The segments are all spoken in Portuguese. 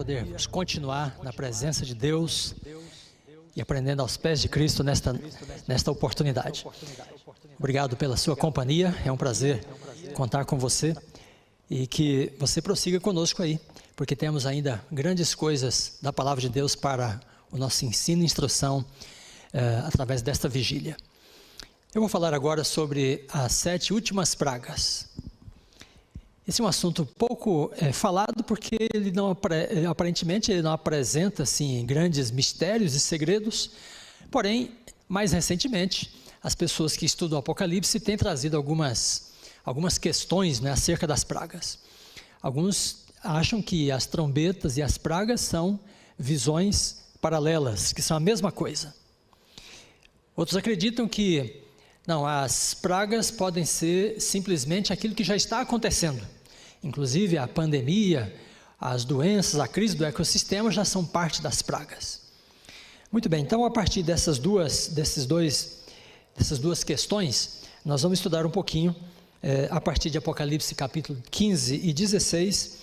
podermos continuar na presença de Deus e aprendendo aos pés de Cristo nesta oportunidade. Obrigado pela sua companhia, é um prazer contar com você e que você prossiga conosco aí, porque temos ainda grandes coisas da Palavra de Deus para o nosso ensino e instrução através desta vigília. Eu vou falar agora sobre as 7 últimas pragas. Esse é um assunto pouco falado porque ele aparentemente ele não apresenta assim, grandes mistérios e segredos, porém, mais recentemente, as pessoas que estudam o Apocalipse têm trazido algumas questões, né, acerca das pragas. Alguns acham que as trombetas e as pragas são visões paralelas, que são a mesma coisa. Outros acreditam que não, as pragas podem ser simplesmente aquilo que já está acontecendo. Inclusive a pandemia, as doenças, a crise do ecossistema já são parte das pragas. Muito bem, então a partir dessas duas questões, nós vamos estudar um pouquinho, a partir de Apocalipse capítulo 15 e 16,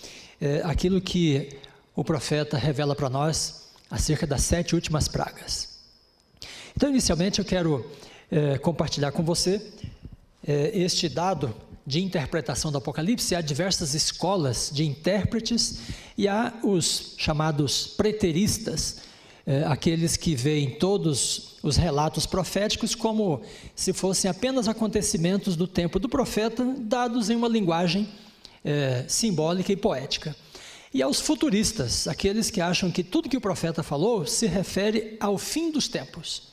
aquilo que o profeta revela para nós acerca das 7 últimas pragas. Então inicialmente eu quero compartilhar com você este dado de interpretação do Apocalipse. Há diversas escolas de intérpretes e há os chamados preteristas, aqueles que veem todos os relatos proféticos como se fossem apenas acontecimentos do tempo do profeta, dados em uma linguagem simbólica e poética. E aos futuristas, aqueles que acham que tudo que o profeta falou se refere ao fim dos tempos,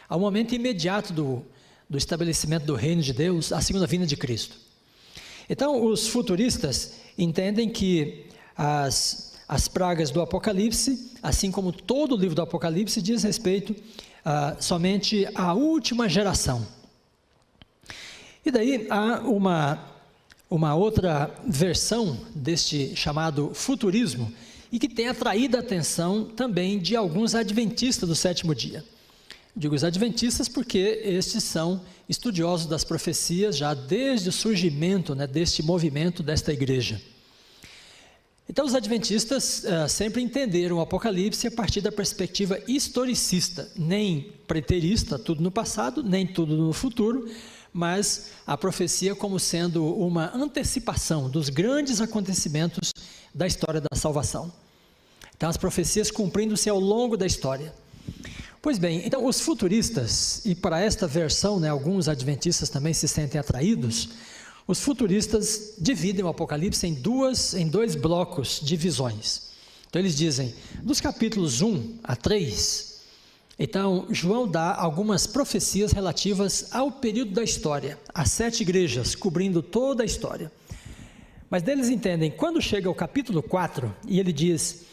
ao momento imediato do estabelecimento do reino de Deus, a segunda vinda de Cristo. Então, os futuristas entendem que as pragas do Apocalipse, assim como todo o livro do Apocalipse, diz respeito somente à última geração. E daí há uma outra versão deste chamado futurismo, e que tem atraído a atenção também de alguns adventistas do sétimo dia. Digo os adventistas porque estes são estudiosos das profecias já desde o surgimento, né, deste movimento, desta igreja. Então os adventistas sempre entenderam o Apocalipse a partir da perspectiva historicista, nem preterista, tudo no passado, nem tudo no futuro, mas a profecia como sendo uma antecipação dos grandes acontecimentos da história da salvação. Então as profecias cumprindo-se ao longo da história. Pois bem, então os futuristas, e para esta versão, né, alguns adventistas também se sentem atraídos, os futuristas dividem o Apocalipse em dois blocos de visões. Então eles dizem, dos capítulos 1 a 3, então João dá algumas profecias relativas ao período da história, as 7 igrejas, cobrindo toda a história. Mas eles entendem, quando chega ao capítulo 4, e ele diz,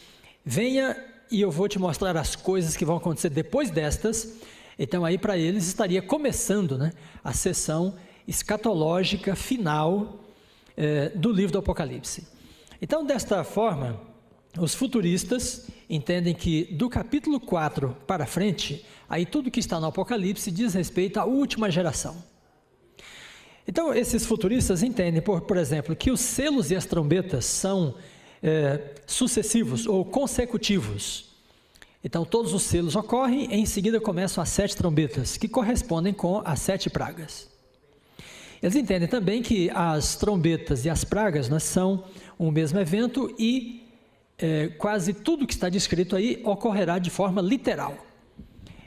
venha e eu vou te mostrar as coisas que vão acontecer depois destas, então aí para eles estaria começando, né, a sessão escatológica final do livro do Apocalipse. Então desta forma, os futuristas entendem que do capítulo 4 para frente, aí tudo que está no Apocalipse diz respeito à última geração. Então esses futuristas entendem, por exemplo, que os selos e as trombetas são sucessivos ou consecutivos. Então todos os selos ocorrem, em seguida começam as 7 trombetas, que correspondem com as 7 pragas. Eles entendem também que as trombetas e as pragas, né, são um mesmo evento e quase tudo que está descrito aí ocorrerá de forma literal.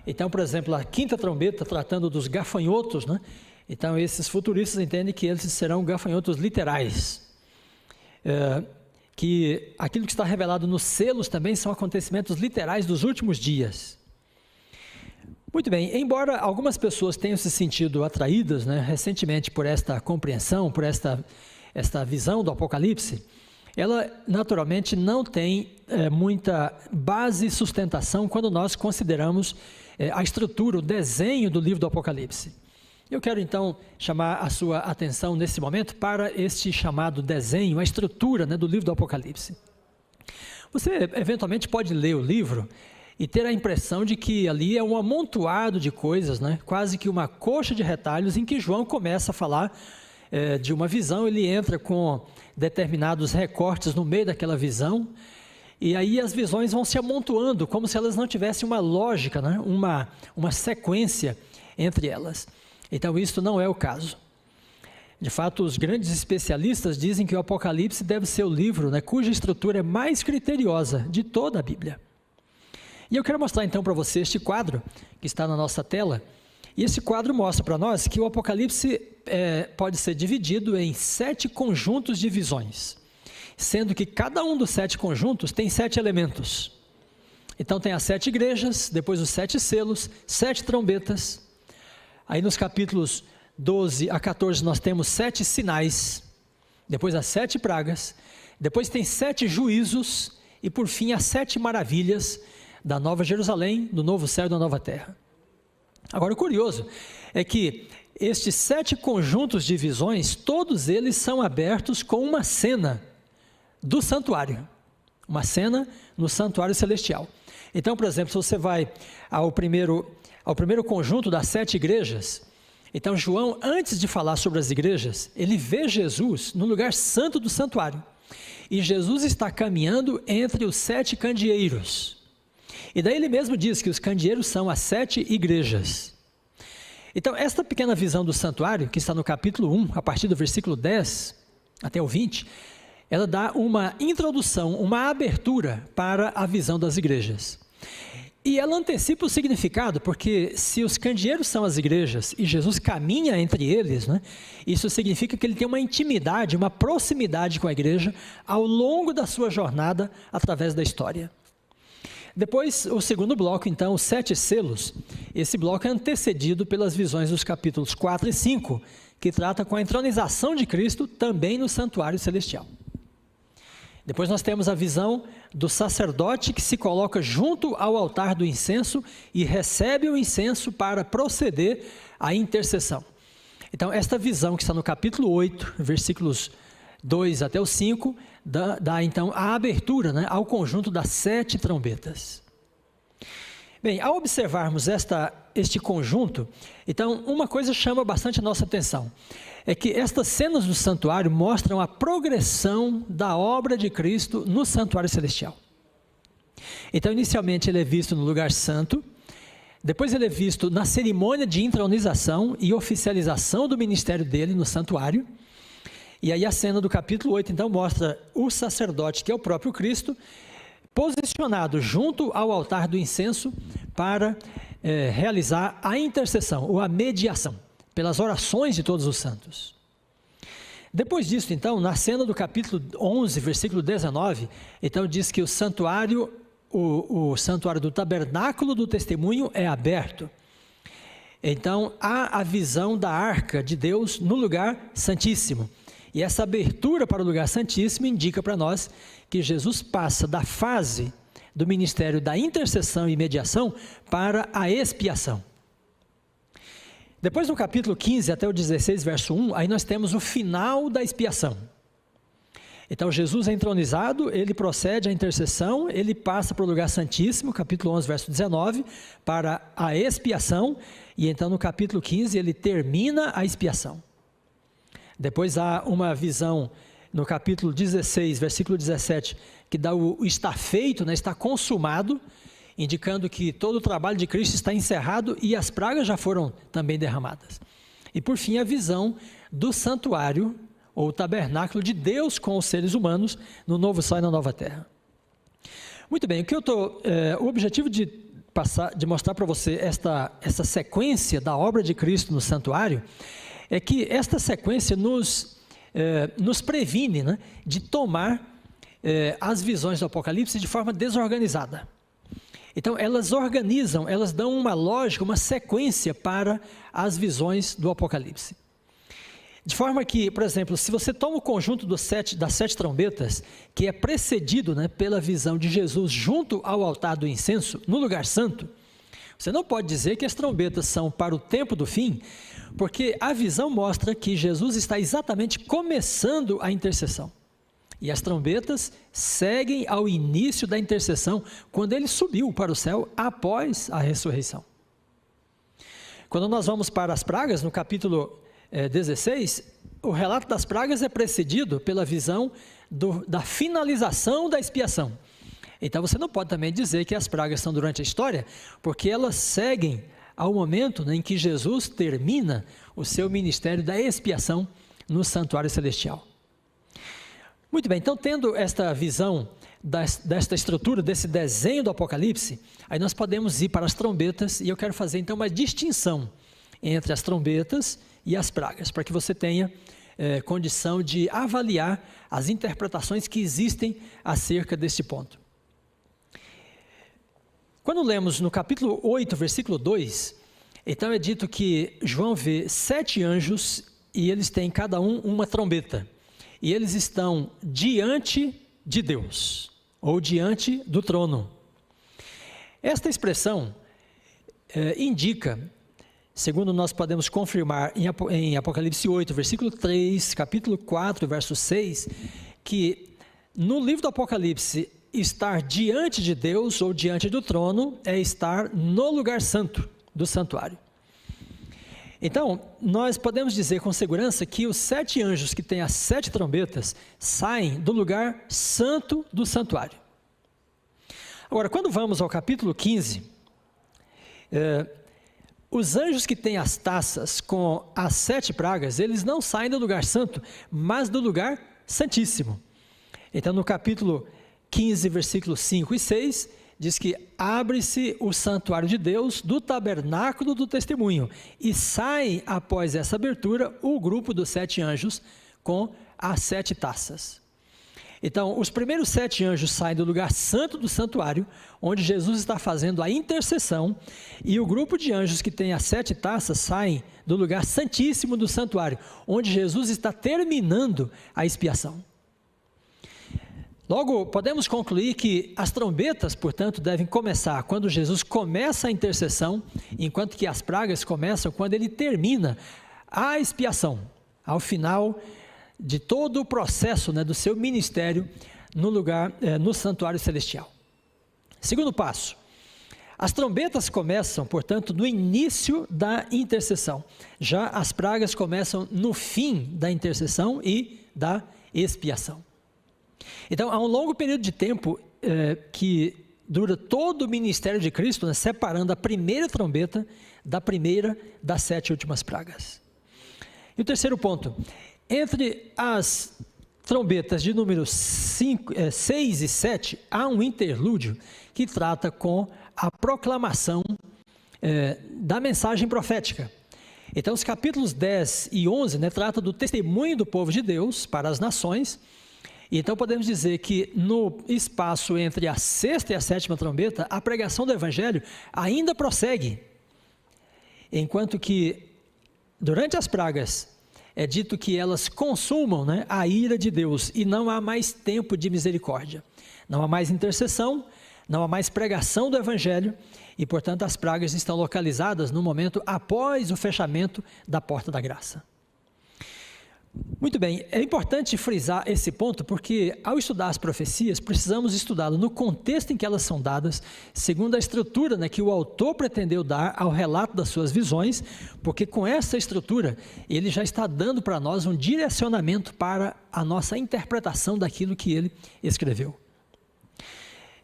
Então, por exemplo, a 5ª trombeta tratando dos gafanhotos, né, então esses futuristas entendem que eles serão gafanhotos literais. Que aquilo que está revelado nos selos também são acontecimentos literais dos últimos dias. Muito bem, embora algumas pessoas tenham se sentido atraídas, né, recentemente por esta compreensão, por esta visão do Apocalipse, ela naturalmente não tem muita base e sustentação quando nós consideramos a estrutura, o desenho do livro do Apocalipse. Eu quero então chamar a sua atenção nesse momento para este chamado desenho, a estrutura, né, do livro do Apocalipse. Você eventualmente pode ler o livro e ter a impressão de que ali é um amontoado de coisas, né, quase que uma coxa de retalhos em que João começa a falar de uma visão, ele entra com determinados recortes no meio daquela visão E aí as visões vão se amontoando, como se elas não tivessem uma lógica, né? uma sequência entre elas. Então isso não é o caso. De fato, os grandes especialistas dizem que o Apocalipse deve ser o livro, né, cuja estrutura é mais criteriosa de toda a Bíblia. E eu quero mostrar então para você este quadro, que está na nossa tela. E esse quadro mostra para nós que o Apocalipse pode ser dividido em 7 conjuntos de visões, sendo que cada um dos 7 conjuntos tem 7 elementos. Então tem as 7 igrejas, depois os 7 selos, 7 trombetas. Aí nos capítulos 12 a 14 nós temos 7 sinais, depois as 7 pragas, depois tem 7 juízos e por fim as 7 maravilhas da Nova Jerusalém, do novo céu e da nova terra. Agora o curioso é que estes 7 conjuntos de visões, todos eles são abertos com uma cena do santuário, uma cena no santuário celestial. Então, por exemplo, se você vai ao primeiro conjunto das 7 igrejas, então João, antes de falar sobre as igrejas, ele vê Jesus no lugar santo do santuário, e Jesus está caminhando entre os 7 candeeiros, e daí ele mesmo diz que os candeeiros são as 7 igrejas. Então esta pequena visão do santuário, que está no capítulo 1, a partir do versículo 10 até o 20, ela dá uma introdução, uma abertura para a visão das igrejas. E ela antecipa o significado, porque se os candeeiros são as igrejas e Jesus caminha entre eles, né, isso significa que ele tem uma intimidade, uma proximidade com a igreja ao longo da sua jornada através da história. Depois, o segundo bloco, então, os 7 selos. Esse bloco é antecedido pelas visões dos capítulos 4 e 5, que trata com a entronização de Cristo também no santuário celestial. Depois nós temos a visão do sacerdote que se coloca junto ao altar do incenso e recebe o incenso para proceder à intercessão. Então, esta visão que está no capítulo 8, versículos 2 até o 5, dá então a abertura, né, ao conjunto das 7 trombetas. Bem, ao observarmos este conjunto, então uma coisa chama bastante a nossa atenção, é que estas cenas do santuário mostram a progressão da obra de Cristo no santuário celestial. Então, inicialmente ele é visto no lugar santo, depois ele é visto na cerimônia de intronização e oficialização do ministério dele no santuário, e aí a cena do capítulo 8, então, mostra o sacerdote, que é o próprio Cristo, posicionado junto ao altar do incenso para realizar a intercessão, ou a mediação, pelas orações de todos os santos. Depois disso, então, na cena do capítulo 11, versículo 19, então diz que o santuário do tabernáculo do testemunho é aberto. Então, há a visão da arca de Deus no lugar santíssimo. E essa abertura para o lugar santíssimo indica para nós que Jesus passa da fase do ministério da intercessão e mediação para a expiação. Depois no capítulo 15 até o 16, verso 1, aí nós temos o final da expiação. Então Jesus é entronizado, ele procede à intercessão, ele passa para o lugar santíssimo, capítulo 11, verso 19, para a expiação, e então no capítulo 15 ele termina a expiação. Depois há uma visão no capítulo 16, versículo 17, que dá o está feito, né, está consumado, indicando que todo o trabalho de Cristo está encerrado e as pragas já foram também derramadas. E por fim a visão do santuário, ou tabernáculo de Deus com os seres humanos, no novo céu e na nova terra. Muito bem, o objetivo de mostrar para você essa sequência da obra de Cristo no santuário, é que esta sequência nos previne, né, de tomar as visões do Apocalipse de forma desorganizada. Então elas organizam, elas dão uma lógica, uma sequência para as visões do Apocalipse. De forma que, por exemplo, se você toma o conjunto das 7 trombetas, que é precedido, né, pela visão de Jesus junto ao altar do incenso, no lugar santo, você não pode dizer que as trombetas são para o tempo do fim, porque a visão mostra que Jesus está exatamente começando a intercessão. E as trombetas seguem ao início da intercessão, quando ele subiu para o céu após a ressurreição. Quando nós vamos para as pragas, no capítulo 16, o relato das pragas é precedido pela visão da finalização da expiação. Então você não pode também dizer que as pragas são durante a história, porque elas seguem ao momento, né, em que Jesus termina o seu ministério da expiação no santuário celestial. Muito bem, então tendo esta visão desta estrutura, desse desenho do Apocalipse, aí nós podemos ir para as trombetas, e eu quero fazer então uma distinção entre as trombetas e as pragas, para que você tenha condição de avaliar as interpretações que existem acerca deste ponto. Quando lemos no capítulo 8, versículo 2, então é dito que João vê 7 anjos e eles têm cada um uma trombeta. E eles estão diante de Deus, ou diante do trono. Esta expressão indica, segundo nós podemos confirmar em Apocalipse 8, versículo 3, capítulo 4, verso 6, que no livro do Apocalipse, estar diante de Deus ou diante do trono é estar no lugar santo do santuário. Então, nós podemos dizer com segurança que os 7 anjos que têm as 7 trombetas saem do lugar santo do santuário. Agora, quando vamos ao capítulo 15, os anjos que têm as taças com as 7 pragas, eles não saem do lugar santo, mas do lugar santíssimo. Então, no capítulo 15, versículos 5 e 6, diz que abre-se o santuário de Deus do tabernáculo do testemunho, e sai após essa abertura o grupo dos 7 anjos com as 7 taças. Então, os primeiros 7 anjos saem do lugar santo do santuário, onde Jesus está fazendo a intercessão, e o grupo de anjos que tem as 7 taças saem do lugar santíssimo do santuário, onde Jesus está terminando a expiação. Logo, podemos concluir que as trombetas, portanto, devem começar quando Jesus começa a intercessão, enquanto que as pragas começam quando ele termina a expiação, ao final de todo o processo, né, do seu ministério no santuário celestial. Segundo passo, as trombetas começam, portanto, no início da intercessão. Já as pragas começam no fim da intercessão e da expiação. Então, há um longo período de tempo que dura todo o ministério de Cristo, né, separando a primeira trombeta da primeira das 7 últimas pragas. E o terceiro ponto, entre as trombetas de números 6 e 7, há um interlúdio que trata com a proclamação da mensagem profética. Então, os capítulos 10 e 11, né, tratam do testemunho do povo de Deus para as nações. Então podemos dizer que no espaço entre a 6ª e a 7ª trombeta, a pregação do evangelho ainda prossegue, enquanto que durante as pragas é dito que elas consumam, né, a ira de Deus, e não há mais tempo de misericórdia, não há mais intercessão, não há mais pregação do evangelho, e portanto as pragas estão localizadas no momento após o fechamento da porta da graça. Muito bem, é importante frisar esse ponto porque ao estudar as profecias, precisamos estudá-lo no contexto em que elas são dadas, segundo a estrutura, né, que o autor pretendeu dar ao relato das suas visões, porque com essa estrutura, ele já está dando para nós um direcionamento para a nossa interpretação daquilo que ele escreveu.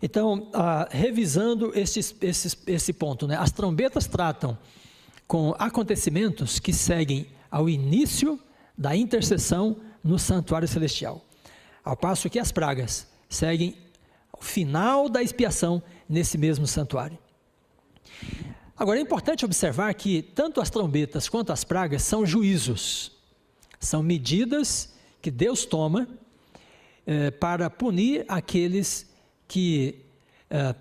Então, revisando esse ponto, né, as trombetas tratam com acontecimentos que seguem ao início da intercessão no santuário celestial, ao passo que as pragas seguem ao final da expiação nesse mesmo santuário. Agora, é importante observar que tanto as trombetas quanto as pragas são juízos, são medidas que Deus toma para punir aqueles que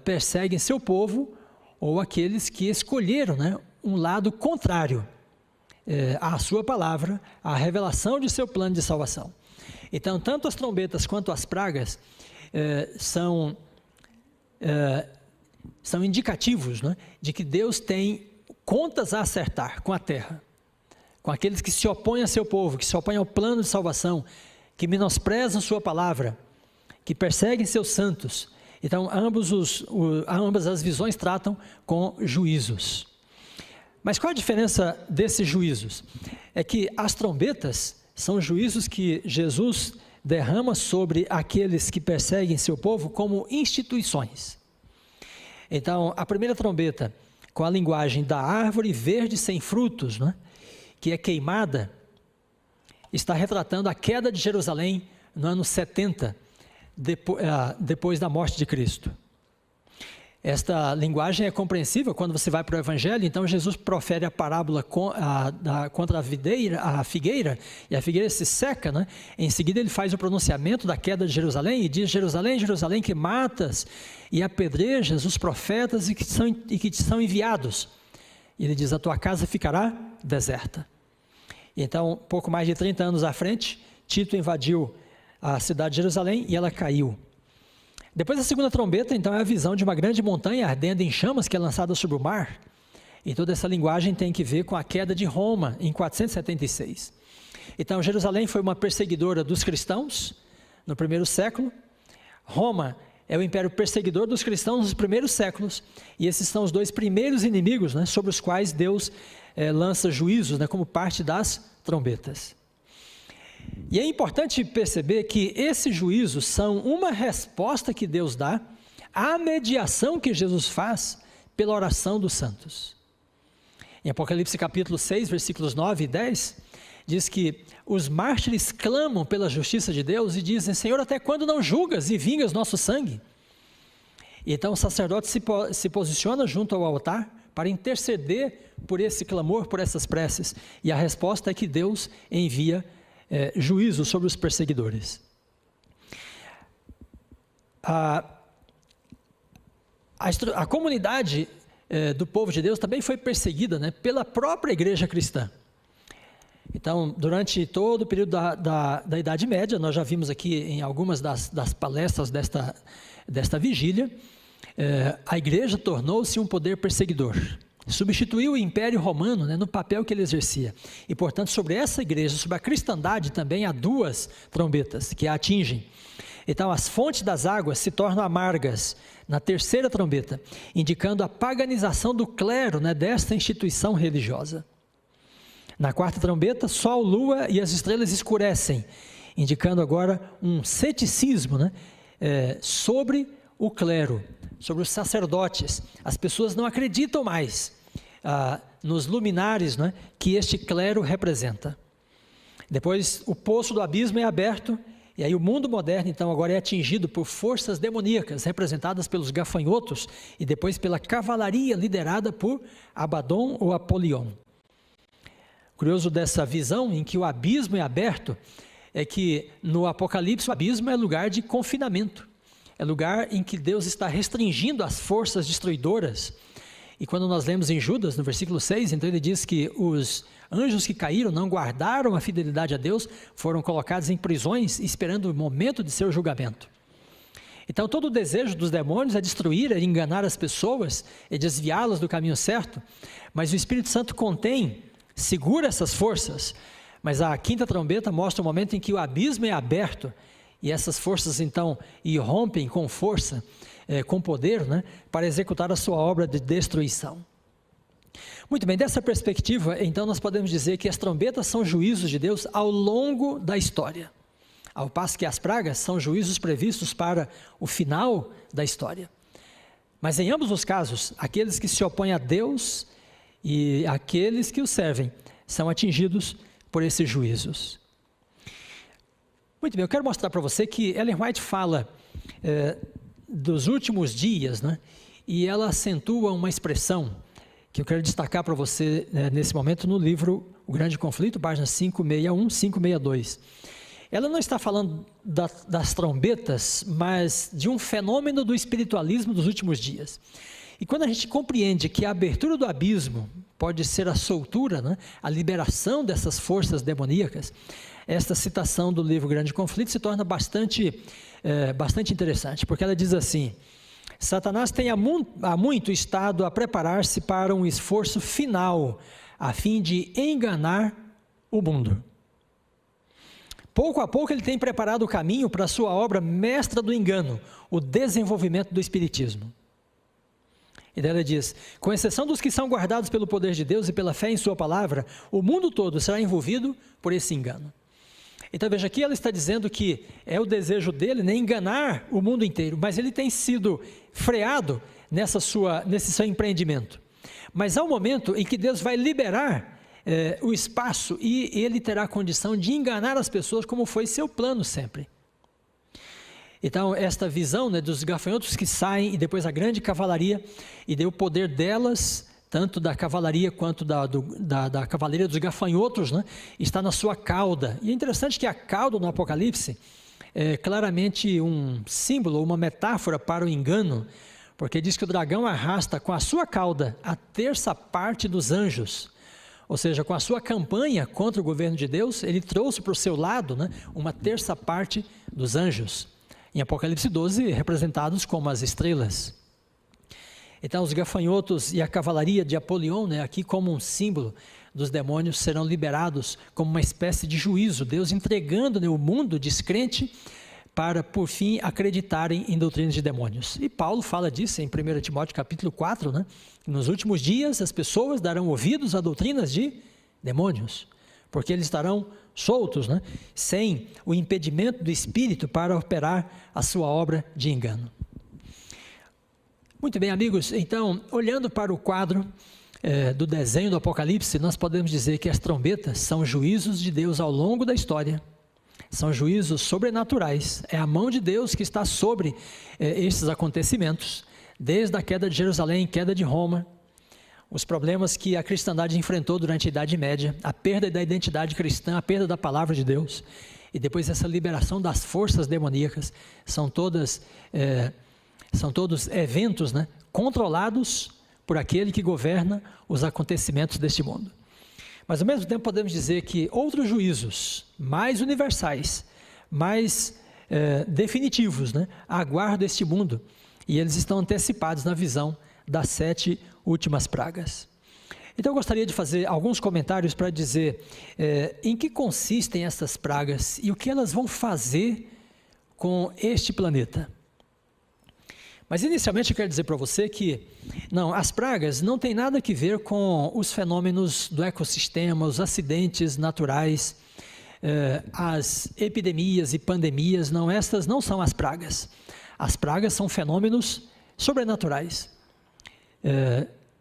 perseguem seu povo ou aqueles que escolheram, né, um lado contrário a sua palavra, a revelação de seu plano de salvação. Então, tanto as trombetas quanto as pragas são indicativos, né, de que Deus tem contas a acertar com a terra, com aqueles que se opõem a seu povo, que se opõem ao plano de salvação, que menosprezam sua palavra, que perseguem seus santos. Então, ambas as visões tratam com juízos. Mas qual a diferença desses juízos? É que as trombetas são juízos que Jesus derrama sobre aqueles que perseguem seu povo como instituições. Então, a primeira trombeta, com a linguagem da árvore verde sem frutos, né, que é queimada, está retratando a queda de Jerusalém no ano 70, depois da morte de Cristo. Esta linguagem é compreensível quando você vai para o Evangelho. Então Jesus profere a parábola contra a figueira, e a figueira se seca, né? Em seguida ele faz o pronunciamento da queda de Jerusalém e diz: Jerusalém, Jerusalém, que matas e apedrejas os profetas e que te são enviados. E ele diz: a tua casa ficará deserta. Então, pouco mais de 30 anos à frente, Tito invadiu a cidade de Jerusalém e ela caiu. Depois da segunda trombeta, então, é a visão de uma grande montanha ardendo em chamas que é lançada sobre o mar. E toda essa linguagem tem que ver com a queda de Roma em 476. Então, Jerusalém foi uma perseguidora dos cristãos no primeiro século. Roma é o império perseguidor dos cristãos nos primeiros séculos. E esses são os dois primeiros inimigos, né, sobre os quais Deus lança juízos, né, como parte das trombetas. E é importante perceber que esses juízos são uma resposta que Deus dá à mediação que Jesus faz pela oração dos santos. Em Apocalipse capítulo 6, versículos 9 e 10, diz que os mártires clamam pela justiça de Deus e dizem: Senhor, até quando não julgas e vingas nosso sangue? Então o sacerdote se posiciona junto ao altar para interceder por esse clamor, por essas preces, e a resposta é que Deus envia juízo sobre os perseguidores. A comunidade do povo de Deus também foi perseguida, né, pela própria igreja cristã. Então, durante todo o período da Idade Média, nós já vimos aqui em algumas das palestras desta vigília, a igreja tornou-se um poder perseguidor. Substituiu o Império Romano, né, no papel que ele exercia. E, portanto, sobre essa igreja, sobre a cristandade também, há duas trombetas que a atingem. Então, as fontes das águas se tornam amargas na terceira trombeta, indicando a paganização do clero, né, desta instituição religiosa. Na quarta trombeta, sol, lua e as estrelas escurecem, indicando agora um ceticismo, né, sobre o clero, sobre os sacerdotes. As pessoas não acreditam mais nos luminares, né, que este clero representa. Depois o poço do abismo é aberto, e aí o mundo moderno então agora é atingido por forças demoníacas, representadas pelos gafanhotos, e depois pela cavalaria liderada por Abaddon ou Apolion. Curioso dessa visão em que o abismo é aberto, é que no Apocalipse o abismo é lugar de confinamento, é lugar em que Deus está restringindo as forças destruidoras. E quando nós lemos em Judas, no versículo 6, então ele diz que os anjos que caíram, não guardaram a fidelidade a Deus, foram colocados em prisões, esperando o momento de seu julgamento. Então todo o desejo dos demônios é destruir, é enganar as pessoas, é desviá-las do caminho certo, mas o Espírito Santo contém, segura essas forças. Mas a quinta trombeta mostra o momento em que o abismo é aberto, e essas forças então irrompem com força, com poder, né, para executar a sua obra de destruição. Muito bem, dessa perspectiva, então nós podemos dizer que as trombetas são juízos de Deus ao longo da história, ao passo que as pragas são juízos previstos para o final da história. Mas em ambos os casos, aqueles que se opõem a Deus e aqueles que o servem são atingidos por esses juízos. Muito bem, eu quero mostrar para você que Ellen White fala dos últimos dias, né? E ela acentua uma expressão que eu quero destacar para você nesse momento no livro O Grande Conflito, páginas 561, 562. Ela não está falando das trombetas, mas de um fenômeno do espiritualismo dos últimos dias. E quando a gente compreende que a abertura do abismo pode ser a soltura, né, a liberação dessas forças demoníacas, esta citação do livro Grande Conflito se torna bastante interessante, porque ela diz assim: Satanás tem há muito estado a preparar-se para um esforço final, a fim de enganar o mundo. Pouco a pouco ele tem preparado o caminho para a sua obra mestra do engano, o desenvolvimento do espiritismo. E daí ela diz: com exceção dos que são guardados pelo poder de Deus e pela fé em sua palavra, o mundo todo será envolvido por esse engano. Então veja, aqui ela está dizendo que é o desejo dele, né, enganar o mundo inteiro, mas ele tem sido freado nesse seu empreendimento. Mas há um momento em que Deus vai liberar o espaço e ele terá a condição de enganar as pessoas, como foi seu plano sempre. Então esta visão, né, dos gafanhotos que saem e depois a grande cavalaria, e deu o poder delas, tanto da cavalaria quanto da cavalaria dos gafanhotos, né, está na sua cauda. E é interessante que a cauda no Apocalipse é claramente um símbolo, uma metáfora para o engano, porque diz que o dragão arrasta com a sua cauda a terça parte dos anjos. Ou seja, com a sua campanha contra o governo de Deus, ele trouxe para o seu lado, né, uma terça parte dos anjos. Em Apocalipse 12, representados como as estrelas. Então os gafanhotos e a cavalaria de Apolion, né, aqui como um símbolo dos demônios, serão liberados como uma espécie de juízo, Deus entregando, né, o mundo descrente para, por fim, acreditarem em doutrinas de demônios. E Paulo fala disso em 1 Timóteo capítulo 4, né, que nos últimos dias as pessoas darão ouvidos a doutrinas de demônios, porque eles estarão soltos, né, sem o impedimento do Espírito para operar a sua obra de engano. Muito bem, amigos, então, olhando para o quadro do desenho do Apocalipse, nós podemos dizer que as trombetas são juízos de Deus ao longo da história, são juízos sobrenaturais, é a mão de Deus que está sobre esses acontecimentos, desde a queda de Jerusalém, queda de Roma, os problemas que a cristandade enfrentou durante a Idade Média, a perda da identidade cristã, a perda da palavra de Deus, e depois essa liberação das forças demoníacas, são todos eventos, né, controlados por aquele que governa os acontecimentos deste mundo. Mas ao mesmo tempo podemos dizer que outros juízos mais universais, mais definitivos, né, aguardam este mundo, e eles estão antecipados na visão das 7 últimas pragas. Então eu gostaria de fazer alguns comentários para dizer em que consistem essas pragas e o que elas vão fazer com este planeta. Mas inicialmente eu quero dizer para você que as pragas não têm nada a ver com os fenômenos do ecossistema, os acidentes naturais, as epidemias e pandemias, estas não são as pragas. As pragas são fenômenos sobrenaturais,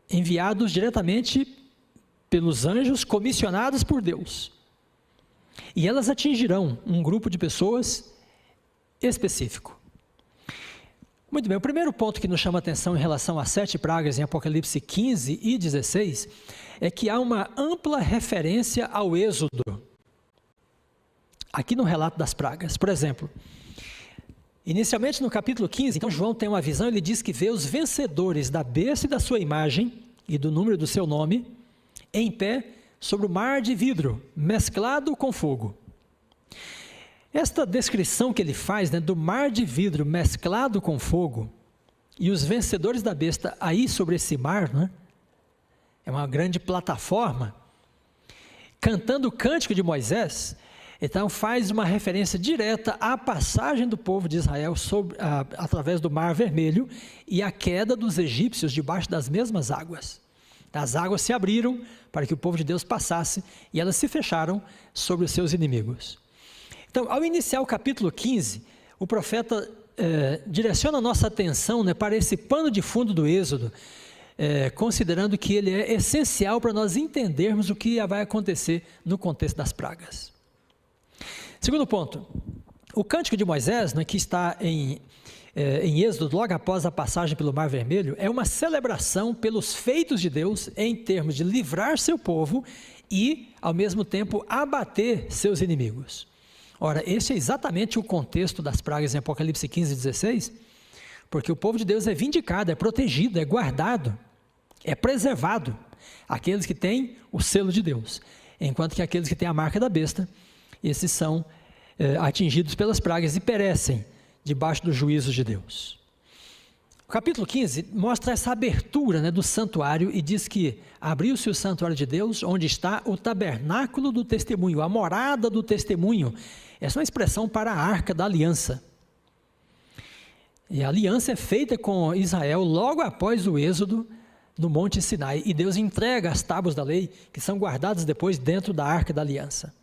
enviados diretamente pelos anjos comissionados por Deus. E elas atingirão um grupo de pessoas específico. Muito bem, o primeiro ponto que nos chama a atenção em relação às 7 pragas em Apocalipse 15 e 16 é que há uma ampla referência ao Êxodo, aqui no relato das pragas. Por exemplo, inicialmente no capítulo 15, então João tem uma visão, ele diz que vê os vencedores da besta e da sua imagem e do número do seu nome em pé sobre o mar de vidro, mesclado com fogo. Esta descrição que ele faz, né, do mar de vidro mesclado com fogo e os vencedores da besta aí sobre esse mar, né, é uma grande plataforma, cantando o cântico de Moisés, então faz uma referência direta à passagem do povo de Israel através do Mar Vermelho e a queda dos egípcios debaixo das mesmas águas. As águas se abriram para que o povo de Deus passasse e elas se fecharam sobre os seus inimigos. Então, ao iniciar o capítulo 15, o profeta direciona a nossa atenção, né, para esse pano de fundo do Êxodo, considerando que ele é essencial para nós entendermos o que vai acontecer no contexto das pragas. Segundo ponto, o cântico de Moisés, né, que está em Êxodo, logo após a passagem pelo Mar Vermelho, é uma celebração pelos feitos de Deus em termos de livrar seu povo e, ao mesmo tempo, abater seus inimigos. Ora, esse é exatamente o contexto das pragas em Apocalipse 15 e 16, porque o povo de Deus é vindicado, é protegido, é guardado, é preservado, aqueles que têm o selo de Deus, enquanto que aqueles que têm a marca da besta, esses são atingidos pelas pragas e perecem debaixo dos juízos de Deus. O capítulo 15 mostra essa abertura, né, do santuário e diz que abriu-se o santuário de Deus, onde está o tabernáculo do testemunho, a morada do testemunho. Essa é uma expressão para a arca da aliança. E a aliança é feita com Israel logo após o êxodo no Monte Sinai. E Deus entrega as tábuas da lei, que são guardadas depois dentro da arca da aliança.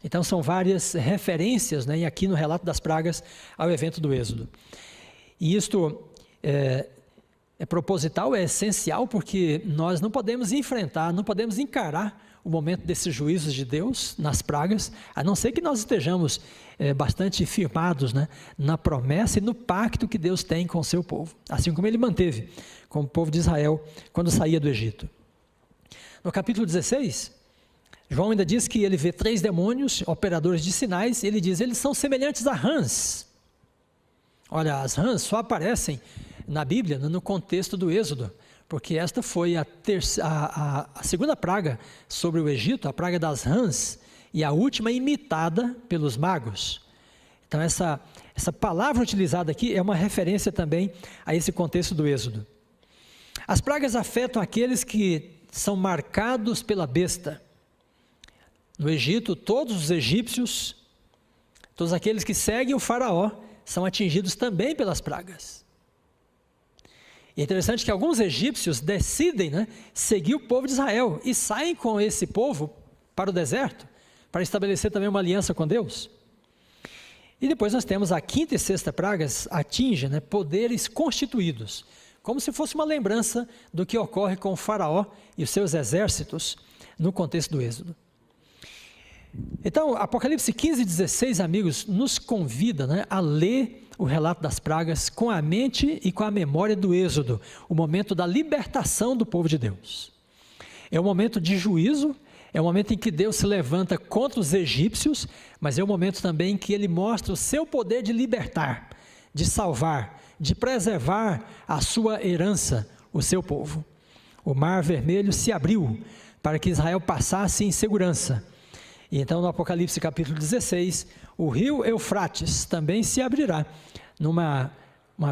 Então são várias referências, né, e aqui no relato das pragas ao evento do Êxodo. E isto é proposital, é essencial, porque nós não podemos enfrentar, não podemos encarar o momento desses juízos de Deus nas pragas, a não ser que nós estejamos bastante firmados, né, na promessa e no pacto que Deus tem com o seu povo, assim como ele manteve com o povo de Israel quando saía do Egito. No capítulo 16, João ainda diz que ele vê 3 demônios, operadores de sinais, e ele diz, eles são semelhantes a rãs. Olha, as rãs só aparecem na Bíblia no contexto do Êxodo, porque esta foi a segunda praga sobre o Egito, a praga das rãs, e a última imitada pelos magos. Então essa palavra utilizada aqui é uma referência também a esse contexto do Êxodo. As pragas afetam aqueles que são marcados pela besta. No Egito, todos os egípcios, todos aqueles que seguem o faraó, são atingidos também pelas pragas. E é interessante que alguns egípcios decidem, né, seguir o povo de Israel e saem com esse povo para o deserto, para estabelecer também uma aliança com Deus. E depois nós temos a 5ª e 6ª pragas, atingem, né, poderes constituídos, como se fosse uma lembrança do que ocorre com o faraó e os seus exércitos no contexto do Êxodo. Então, Apocalipse 15 e 16, amigos, nos convida, né, a ler o relato das pragas com a mente e com a memória do Êxodo, o momento da libertação do povo de Deus. É um momento de juízo, é um momento em que Deus se levanta contra os egípcios, mas é um momento também em que ele mostra o seu poder de libertar, de salvar, de preservar a sua herança, o seu povo. O Mar Vermelho se abriu para que Israel passasse em segurança. E então no Apocalipse capítulo 16, o rio Eufrates também se abrirá, numa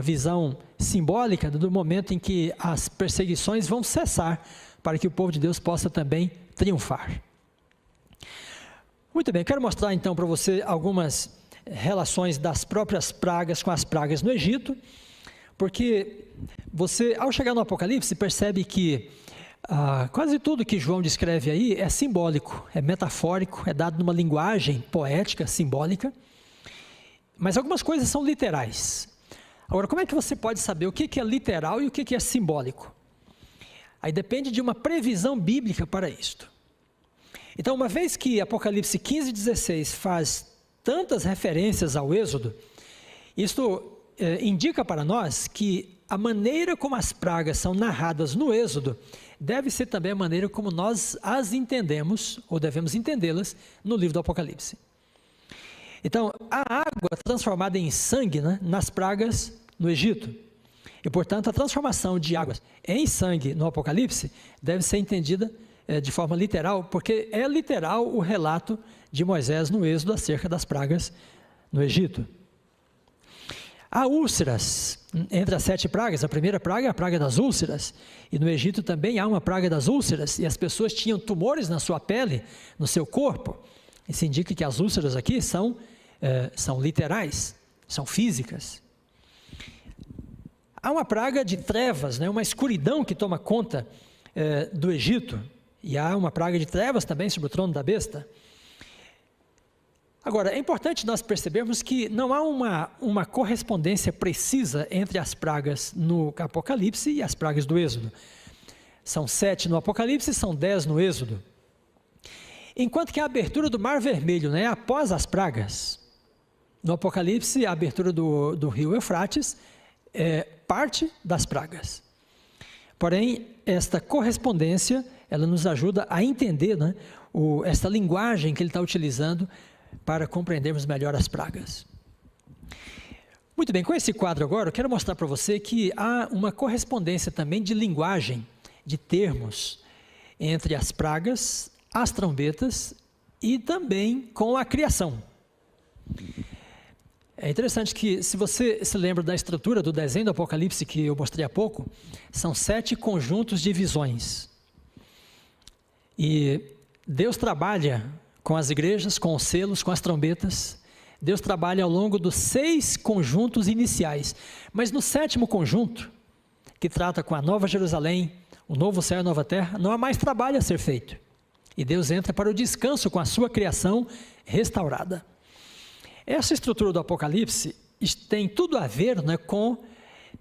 visão simbólica do momento em que as perseguições vão cessar, para que o povo de Deus possa também triunfar. Muito bem, quero mostrar então para você algumas relações das próprias pragas com as pragas no Egito, porque você, ao chegar no Apocalipse, percebe que quase tudo que João descreve aí é simbólico, é metafórico, é dado numa linguagem poética, simbólica, mas algumas coisas são literais. Agora, como é que você pode saber o que é literal e o que é simbólico? Aí depende de uma previsão bíblica para isto. Então, uma vez que Apocalipse 15 e 16 faz tantas referências ao Êxodo, isto indica para nós que a maneira como as pragas são narradas no Êxodo deve ser também a maneira como nós as entendemos, ou devemos entendê-las, no livro do Apocalipse. Então, a água transformada em sangue, né, nas pragas no Egito, e portanto a transformação de águas em sangue no Apocalipse deve ser entendida de forma literal, porque é literal o relato de Moisés no Êxodo acerca das pragas no Egito. Há úlceras entre as 7 pragas. A primeira praga é a praga das úlceras, e no Egito também há uma praga das úlceras, e as pessoas tinham tumores na sua pele, no seu corpo. Isso indica que as úlceras aqui são literais, são físicas. Há uma praga de trevas, né, uma escuridão que toma conta do Egito, e há uma praga de trevas também sobre o trono da besta. Agora, é importante nós percebermos que não há uma correspondência precisa entre as pragas no Apocalipse e as pragas do Êxodo. São 7 no Apocalipse e são 10 no Êxodo. Enquanto que a abertura do Mar Vermelho, né, após as pragas, no Apocalipse a abertura do rio Eufrates é parte das pragas. Porém, esta correspondência, ela nos ajuda a entender, né, esta linguagem que ele está utilizando para compreendermos melhor as pragas. Muito bem, com esse quadro agora, eu quero mostrar para você que há uma correspondência também de linguagem, de termos, entre as pragas, as trombetas e também com a criação. É interessante que, se você se lembra da estrutura do desenho do Apocalipse que eu mostrei há pouco, são 7 conjuntos de visões. E Deus trabalha com as igrejas, com os selos, com as trombetas. Deus trabalha ao longo dos 6 conjuntos iniciais. Mas no 7º conjunto, que trata com a Nova Jerusalém, o novo céu e a nova terra, não há mais trabalho a ser feito. e Deus entra para o descanso com a sua criação restaurada. Essa estrutura do Apocalipse tem tudo a ver, né, com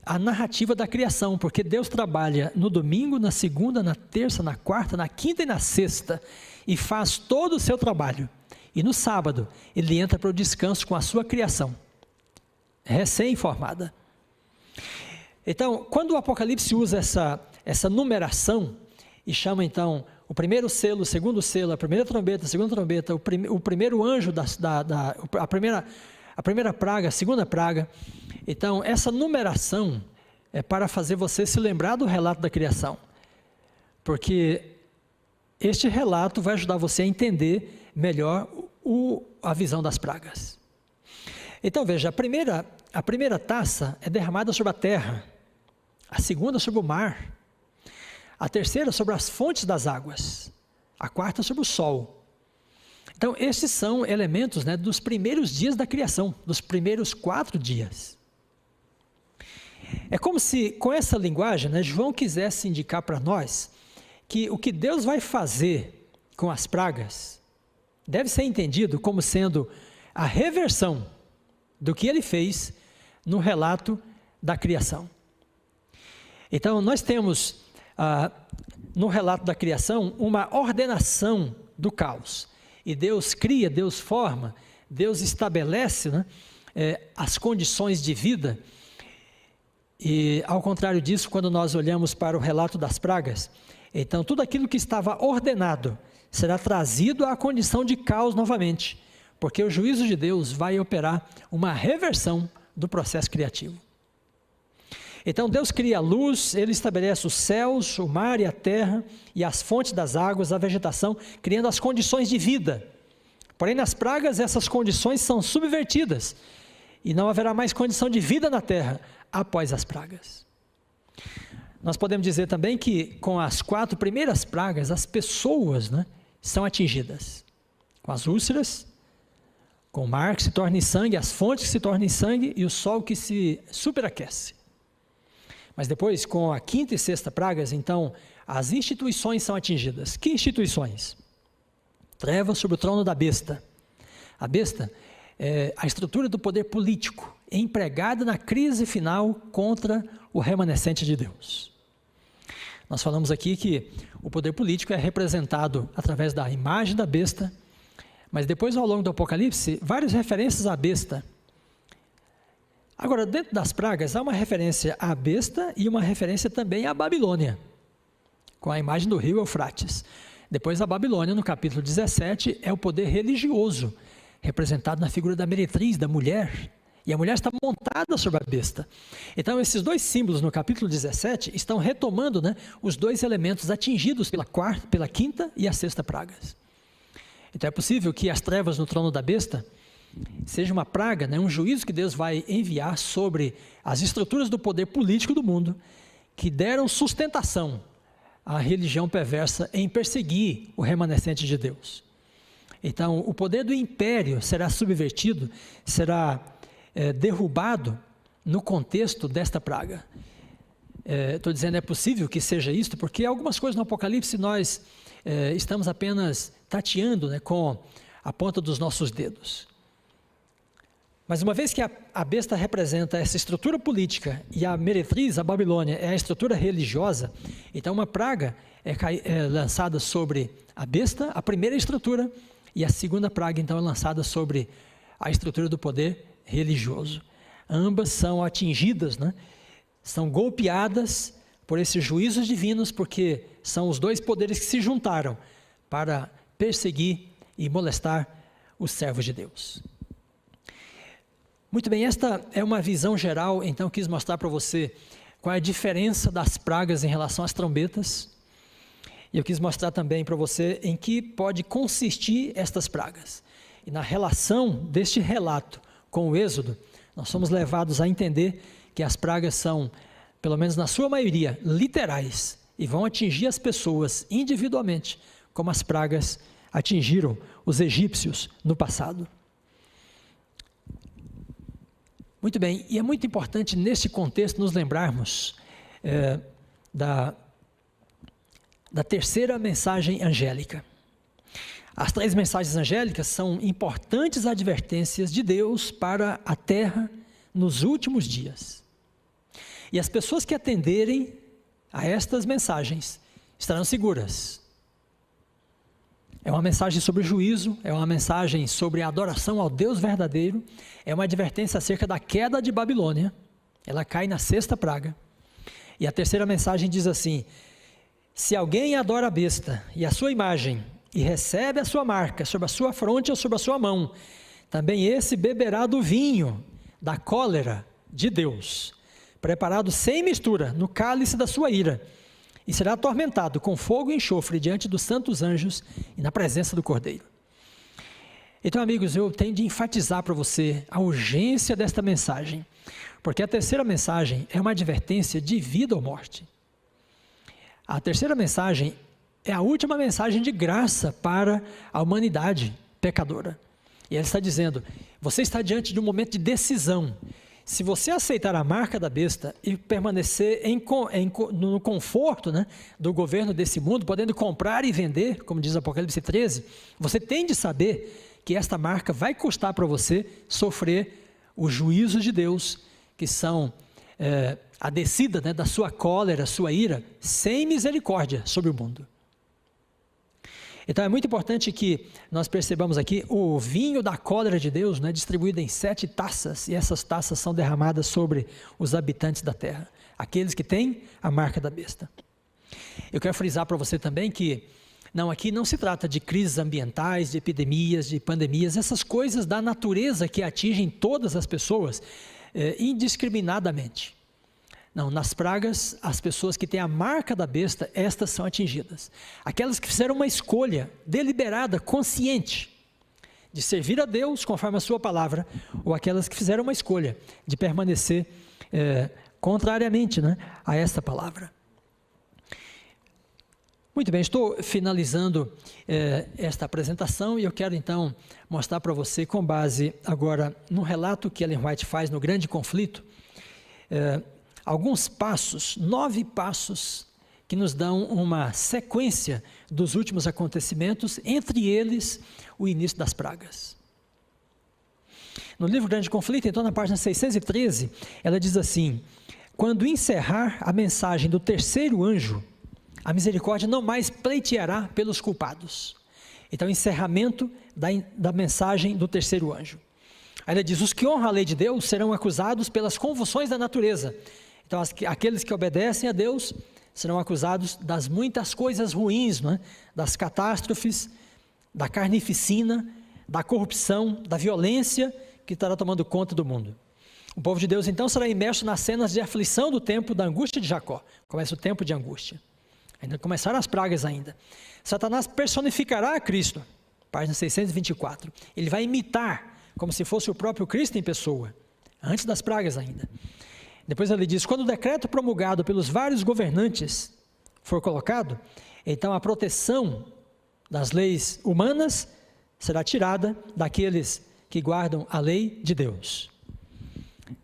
a narrativa da criação, porque Deus trabalha no domingo, na segunda, na terça, na quarta, na quinta e na sexta, e faz todo o seu trabalho. E no sábado, ele entra para o descanso com a sua criação, recém-formada. Então, quando o Apocalipse usa essa numeração, e chama então o primeiro selo, o segundo selo, a primeira trombeta, a segunda trombeta, o primeiro anjo, a primeira praga, a segunda praga. Então, essa numeração é para fazer você se lembrar do relato da criação, porque este relato vai ajudar você a entender melhor a visão das pragas. Então, veja, a primeira taça é derramada sobre a terra, a segunda sobre o mar, a terceira sobre as fontes das águas, a quarta sobre o sol. Então, esses são elementos, né, dos primeiros dias da criação, dos primeiros 4 dias. É como se, com essa linguagem, né, João quisesse indicar para nós que o que Deus vai fazer com as pragas deve ser entendido como sendo a reversão do que ele fez no relato da criação. Então, nós temos no relato da criação uma ordenação do caos. E Deus cria, Deus forma, Deus estabelece, né, as condições de vida. E ao contrário disso, quando nós olhamos para o relato das pragas, então tudo aquilo que estava ordenado será trazido à condição de caos novamente, porque o juízo de Deus vai operar uma reversão do processo criativo. Então Deus cria a luz, Ele estabelece os céus, o mar e a terra, e as fontes das águas, a vegetação, criando as condições de vida. Porém, nas pragas, essas condições são subvertidas, e não haverá mais condição de vida na terra após as pragas. Nós podemos dizer também que com as 4 primeiras pragas, as pessoas, né, são atingidas. Com as úlceras, com o mar que se torna em sangue, as fontes que se tornam em sangue e o sol que se superaquece. Mas depois, com a 5ª e 6ª pragas, então, as instituições são atingidas. Que instituições? Trevas sobre o trono da besta. A besta é a estrutura do poder político, empregada na crise final contra o remanescente de Deus. Nós falamos aqui que o poder político é representado através da imagem da besta, mas depois, ao longo do Apocalipse, várias referências à besta. Agora, dentro das pragas, há uma referência à besta e uma referência também à Babilônia, com a imagem do rio Eufrates. Depois, a Babilônia, no capítulo 17, é o poder religioso, representado na figura da meretriz, da mulher, e a mulher está montada sobre a besta. Então, esses 2 símbolos no capítulo 17 estão retomando, né, os 2 elementos atingidos pela 5ª e a 6ª pragas. Então, é possível que as trevas no trono da besta seja uma praga, né, um juízo que Deus vai enviar sobre as estruturas do poder político do mundo, que deram sustentação à religião perversa em perseguir o remanescente de Deus. Então, o poder do império será subvertido, será derrubado no contexto desta praga. Estou dizendo é possível que seja isto, porque algumas coisas no Apocalipse nós estamos apenas tateando, né, com a ponta dos nossos dedos. Mas uma vez que a besta representa essa estrutura política e a meretriz, a Babilônia, é a estrutura religiosa, então uma praga é lançada sobre a besta, a primeira estrutura, e a segunda praga então é lançada sobre a estrutura do poder religioso. Ambas são atingidas, né? São golpeadas por esses juízos divinos, porque são os 2 poderes que se juntaram para perseguir e molestar os servos de Deus. Muito bem, esta é uma visão geral, então quis mostrar para você qual é a diferença das pragas em relação às trombetas. E eu quis mostrar também para você em que pode consistir estas pragas. E na relação deste relato com o Êxodo, nós somos levados a entender que as pragas são, pelo menos na sua maioria, literais e vão atingir as pessoas individualmente, como as pragas atingiram os egípcios no passado. Muito bem, e é muito importante nesse contexto nos lembrarmos da terceira mensagem angélica. As 3 mensagens angélicas são importantes advertências de Deus para a terra nos últimos dias. E as pessoas que atenderem a estas mensagens estarão seguras. É uma mensagem sobre juízo, é uma mensagem sobre a adoração ao Deus verdadeiro, é uma advertência acerca da queda de Babilônia. Ela cai na 6ª praga. E a 3ª mensagem diz assim: se alguém adora a besta e a sua imagem, e recebe a sua marca sobre a sua fronte ou sobre a sua mão, também esse beberá do vinho da cólera de Deus, preparado sem mistura no cálice da sua ira, e será atormentado com fogo e enxofre diante dos santos anjos e na presença do Cordeiro. Então, amigos, eu tenho de enfatizar para você a urgência desta mensagem, porque a 3ª mensagem é uma advertência de vida ou morte. A 3ª mensagem é a última mensagem de graça para a humanidade pecadora. E ele está dizendo, você está diante de um momento de decisão. Se você aceitar a marca da besta e permanecer no conforto, né, do governo desse mundo, podendo comprar e vender, como diz Apocalipse 13, você tem de saber que esta marca vai custar para você sofrer os juízos de Deus, que são a descida, né, da sua cólera, sua ira, sem misericórdia sobre o mundo. Então é muito importante que nós percebamos aqui o vinho da cólera de Deus, né, distribuído em 7 taças, e essas taças são derramadas sobre os habitantes da terra, aqueles que têm a marca da besta. Eu quero frisar para você também que aqui não se trata de crises ambientais, de epidemias, de pandemias, essas coisas da natureza que atingem todas as pessoas indiscriminadamente. Não, nas pragas, as pessoas que têm a marca da besta, estas são atingidas. Aquelas que fizeram uma escolha deliberada, consciente, de servir a Deus conforme a sua palavra, ou aquelas que fizeram uma escolha de permanecer contrariamente, né, a esta palavra. Muito bem, estou finalizando esta apresentação e eu quero então mostrar para você, com base agora no relato que Ellen White faz no Grande Conflito, alguns passos, 9 passos, que nos dão uma sequência dos últimos acontecimentos, entre eles o início das pragas. No livro Grande Conflito, então na página 613, ela diz assim: quando encerrar a mensagem do 3º anjo, a misericórdia não mais pleiteará pelos culpados. Então, encerramento da mensagem do 3º anjo. Aí ela diz: os que honram a lei de Deus serão acusados pelas convulsões da natureza. Então, aqueles que obedecem a Deus serão acusados das muitas coisas ruins, né? Das catástrofes, da carnificina, da corrupção, da violência que estará tomando conta do mundo. O povo de Deus então será imerso nas cenas de aflição do tempo da angústia de Jacó. Começa o tempo de angústia. Ainda começaram as pragas ainda. Satanás personificará a Cristo, página 624. Ele vai imitar, como se fosse o próprio Cristo em pessoa, antes das pragas ainda. Depois ele diz: quando o decreto promulgado pelos vários governantes for colocado, então a proteção das leis humanas será tirada daqueles que guardam a lei de Deus.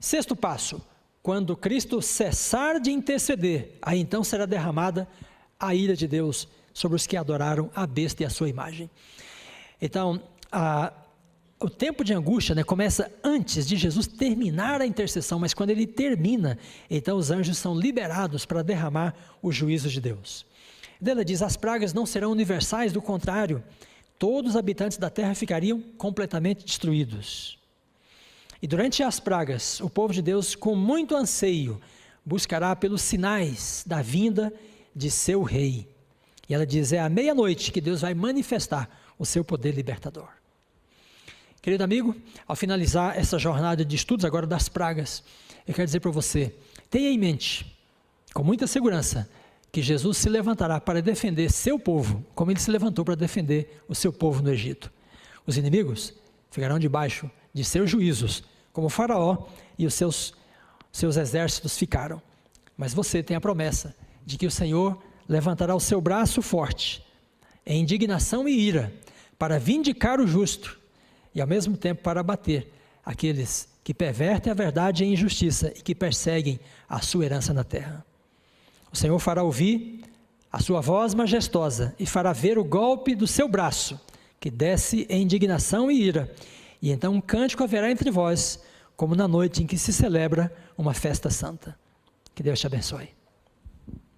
6º passo: quando Cristo cessar de interceder, aí então será derramada a ira de Deus sobre os que adoraram a besta e a sua imagem. Então, o tempo de angústia, né, começa antes de Jesus terminar a intercessão, mas quando ele termina, então os anjos são liberados para derramar os juízos de Deus. Ela diz: as pragas não serão universais, do contrário, todos os habitantes da terra ficariam completamente destruídos. E durante as pragas, o povo de Deus, com muito anseio, buscará pelos sinais da vinda de seu rei. E ela diz: é à meia-noite que Deus vai manifestar o seu poder libertador. Querido amigo, ao finalizar essa jornada de estudos agora das pragas, eu quero dizer para você, tenha em mente, com muita segurança, que Jesus se levantará para defender seu povo, como ele se levantou para defender o seu povo no Egito. Os inimigos ficarão debaixo de seus juízos, como o Faraó e os seus exércitos ficaram. Mas você tem a promessa de que o Senhor levantará o seu braço forte, em indignação e ira, para vindicar o justo, e ao mesmo tempo para abater aqueles que pervertem a verdade em injustiça e que perseguem a sua herança na terra. O Senhor fará ouvir a sua voz majestosa e fará ver o golpe do seu braço, que desce em indignação e ira, e então um cântico haverá entre vós, como na noite em que se celebra uma festa santa. Que Deus te abençoe.